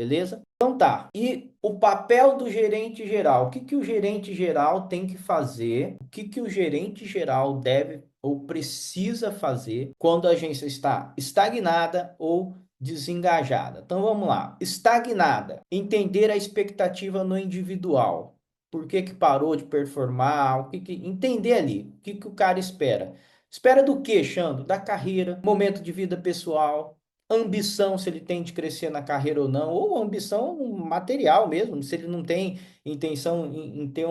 beleza? Então tá. E o papel do gerente geral? O que que o gerente geral tem que fazer? O que que o gerente geral deve ou precisa fazer quando a agência está estagnada ou desengajada? Então vamos lá. Estagnada. Entender a expectativa no individual. Por que que parou de performar? Entender ali. O que que o cara espera? Espera do quê, Xando? Da carreira, momento de vida pessoal, ambição, se ele tem de crescer na carreira ou não, ou ambição material mesmo, se ele não tem intenção em ter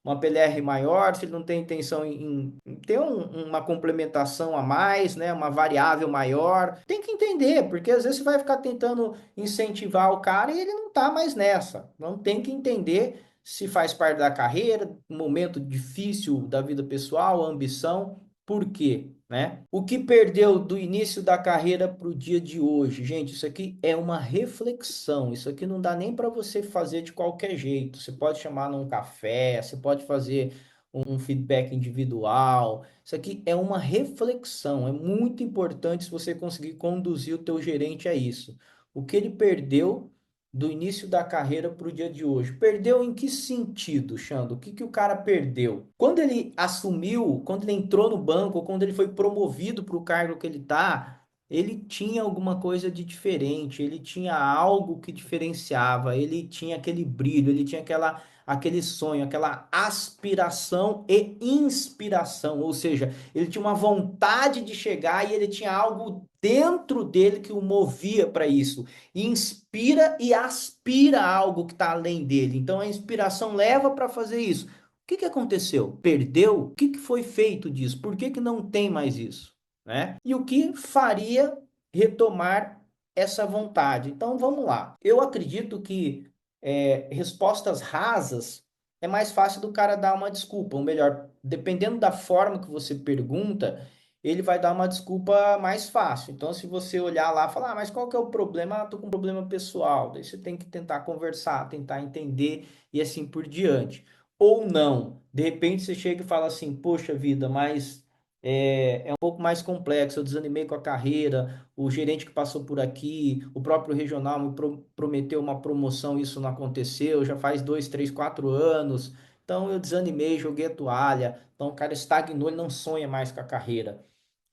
uma PLR maior, se ele não tem intenção em ter uma complementação a mais, né, uma variável maior, tem que entender, porque às vezes você vai ficar tentando incentivar o cara e ele não tá mais nessa. Não tem que entender se faz parte da carreira, momento difícil da vida pessoal, ambição. Por quê? Né? O que perdeu do início da carreira para o dia de hoje? Gente, isso aqui é uma reflexão. Isso aqui não dá nem para você fazer de qualquer jeito. Você pode chamar num café, você pode fazer um feedback individual. Isso aqui é uma reflexão. É muito importante se você conseguir conduzir o teu gerente a isso. O que ele perdeu do início da carreira para o dia de hoje. Perdeu em que sentido, Xando? O que que o cara perdeu? Quando ele assumiu, quando ele entrou no banco, ou quando ele foi promovido para o cargo que ele está, ele tinha alguma coisa de diferente, ele tinha algo que diferenciava, ele tinha aquele brilho, ele tinha aquele sonho, aquela aspiração e inspiração, ou seja, ele tinha uma vontade de chegar e ele tinha algo dentro dele que o movia para isso inspira e aspira algo que está além dele. Então a inspiração leva para fazer isso. O que que aconteceu? Perdeu? O que que foi feito disso? Por que que não tem mais isso? Né? E o que faria retomar essa vontade? Então vamos lá. Eu acredito que respostas rasas é mais fácil do cara dar uma desculpa, ou melhor, dependendo da forma que você pergunta, ele vai dar uma desculpa mais fácil. Então, se você olhar lá e falar, mas qual que é o problema? Ah, tô com um problema pessoal. Daí você tem que tentar conversar, tentar entender e assim por diante. Ou não. De repente você chega e fala assim, poxa vida, mas é um pouco mais complexo. Eu desanimei com a carreira, o gerente que passou por aqui, o próprio regional me prometeu uma promoção, isso não aconteceu, já faz 2, 3, 4 anos. Então eu desanimei, joguei a toalha. Então o cara estagnou, ele não sonha mais com a carreira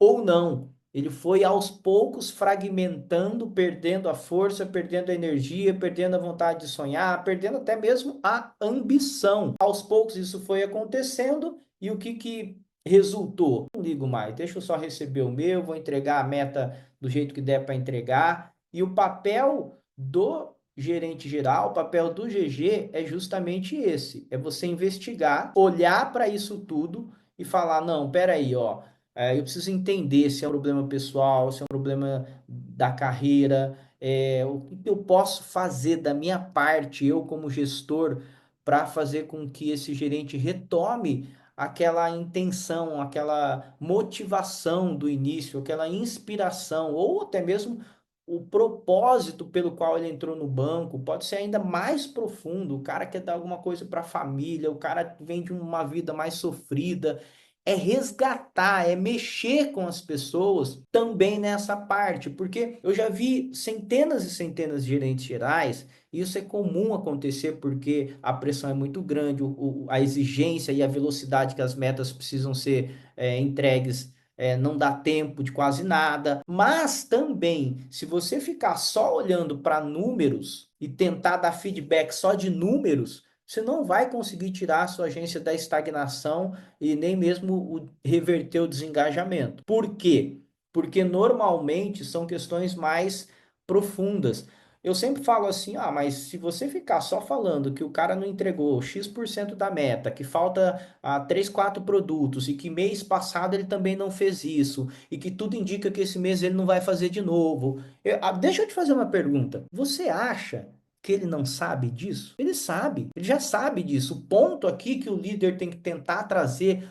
ou não. Ele foi aos poucos fragmentando, perdendo a força, perdendo a energia, perdendo a vontade de sonhar, perdendo até mesmo a ambição. Aos poucos isso foi acontecendo e o que que resultou? Não ligo mais, deixa eu só receber o meu, vou entregar a meta do jeito que der para entregar. E o papel do gerente geral, o papel do GG é justamente esse, é você investigar, olhar para isso tudo e falar, não, peraí, ó, eu preciso entender se é um problema pessoal, se é um problema da carreira, o que eu posso fazer da minha parte, eu como gestor, para fazer com que esse gerente retome aquela intenção, aquela motivação do início, aquela inspiração, ou até mesmo o propósito pelo qual ele entrou no banco, pode ser ainda mais profundo. O cara quer dar alguma coisa para a família, o cara vem de uma vida mais sofrida, é resgatar, é mexer com as pessoas também nessa parte, porque eu já vi centenas e centenas de gerentes gerais, e isso é comum acontecer porque a pressão é muito grande, a exigência e a velocidade que as metas precisam ser entregues. Não dá tempo de quase nada, mas também, se você ficar só olhando para números e tentar dar feedback só de números, você não vai conseguir tirar a sua agência da estagnação e nem mesmo reverter o desengajamento. Por quê? Porque normalmente são questões mais profundas. Eu sempre falo assim, mas se você ficar só falando que o cara não entregou X% da meta, que falta 3, 4 produtos e que mês passado ele também não fez isso e que tudo indica que esse mês ele não vai fazer de novo. Deixa eu te fazer uma pergunta. Você acha que ele não sabe disso? Ele sabe, ele já sabe disso. O ponto aqui que o líder tem que tentar trazer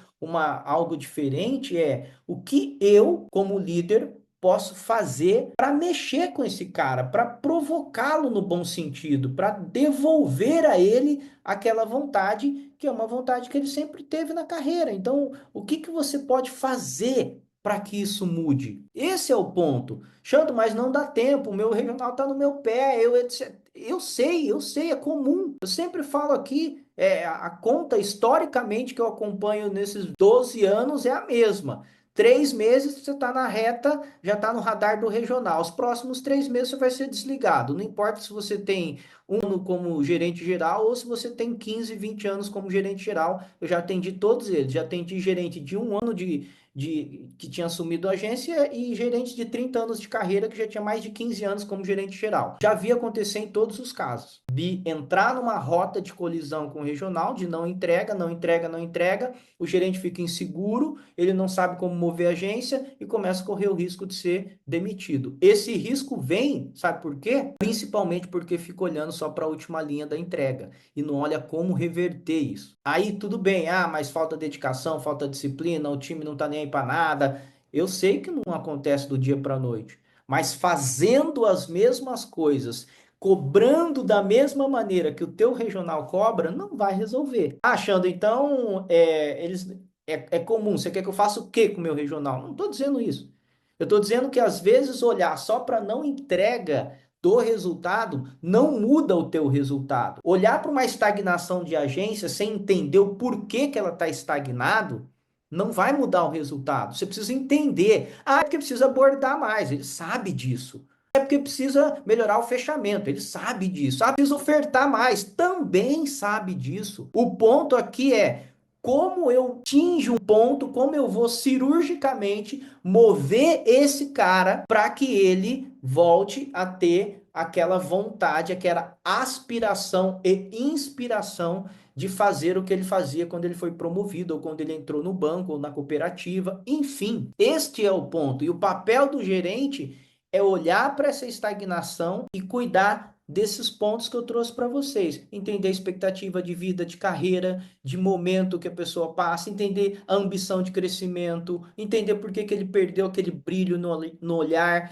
algo diferente é o que eu, como líder, posso fazer para mexer com esse cara, para provocá-lo no bom sentido, para devolver a ele aquela vontade que é uma vontade que ele sempre teve na carreira. Então, o que que você pode fazer para que isso mude? Esse é o ponto. Xando, mas não dá tempo, o meu regional está no meu pé, eu etc. eu sei, é comum. Eu sempre falo aqui, a conta historicamente que eu acompanho nesses 12 anos é a mesma. 3 meses você está na reta, já está no radar do regional. Os próximos 3 meses você vai ser desligado. Não importa se você tem um ano como gerente geral ou se você tem 15, 20 anos como gerente geral. Eu já atendi todos eles. Já atendi gerente de um ano que tinha assumido a agência e gerente de 30 anos de carreira que já tinha mais de 15 anos como gerente geral. Já vi acontecer em todos os casos. Vi entrar numa rota de colisão com o regional, de não entrega, não entrega, não entrega, o gerente fica inseguro, ele não sabe como mover a agência e começa a correr o risco de ser demitido. Esse risco vem, sabe por quê? Principalmente porque fica olhando só para a última linha da entrega e não olha como reverter isso. Aí tudo bem, mas falta dedicação, falta disciplina, o time não tá nem aí para nada. Eu sei que não acontece do dia para a noite, mas fazendo as mesmas coisas, cobrando da mesma maneira que o teu regional cobra, não vai resolver. Achando então, é comum. Você quer que eu faça o quê com o meu regional? Não estou dizendo isso. Eu estou dizendo que às vezes olhar só para não entrega do resultado não muda o teu resultado. Olhar para uma estagnação de agência sem entender o porquê que ela está estagnado não vai mudar o resultado. Você precisa entender. É porque precisa abordar mais. Ele sabe disso. É porque precisa melhorar o fechamento. Ele sabe disso. Precisa ofertar mais. Também sabe disso. O ponto aqui é como eu atinjo um ponto, como eu vou cirurgicamente mover esse cara para que ele volte a ter aquela vontade, aquela aspiração e inspiração de fazer o que ele fazia quando ele foi promovido, ou quando ele entrou no banco, ou na cooperativa, enfim. Este é o ponto. E o papel do gerente é olhar para essa estagnação e cuidar desses pontos que eu trouxe para vocês. Entender a expectativa de vida, de carreira, de momento que a pessoa passa, entender a ambição de crescimento, entender por que ele perdeu aquele brilho no olhar,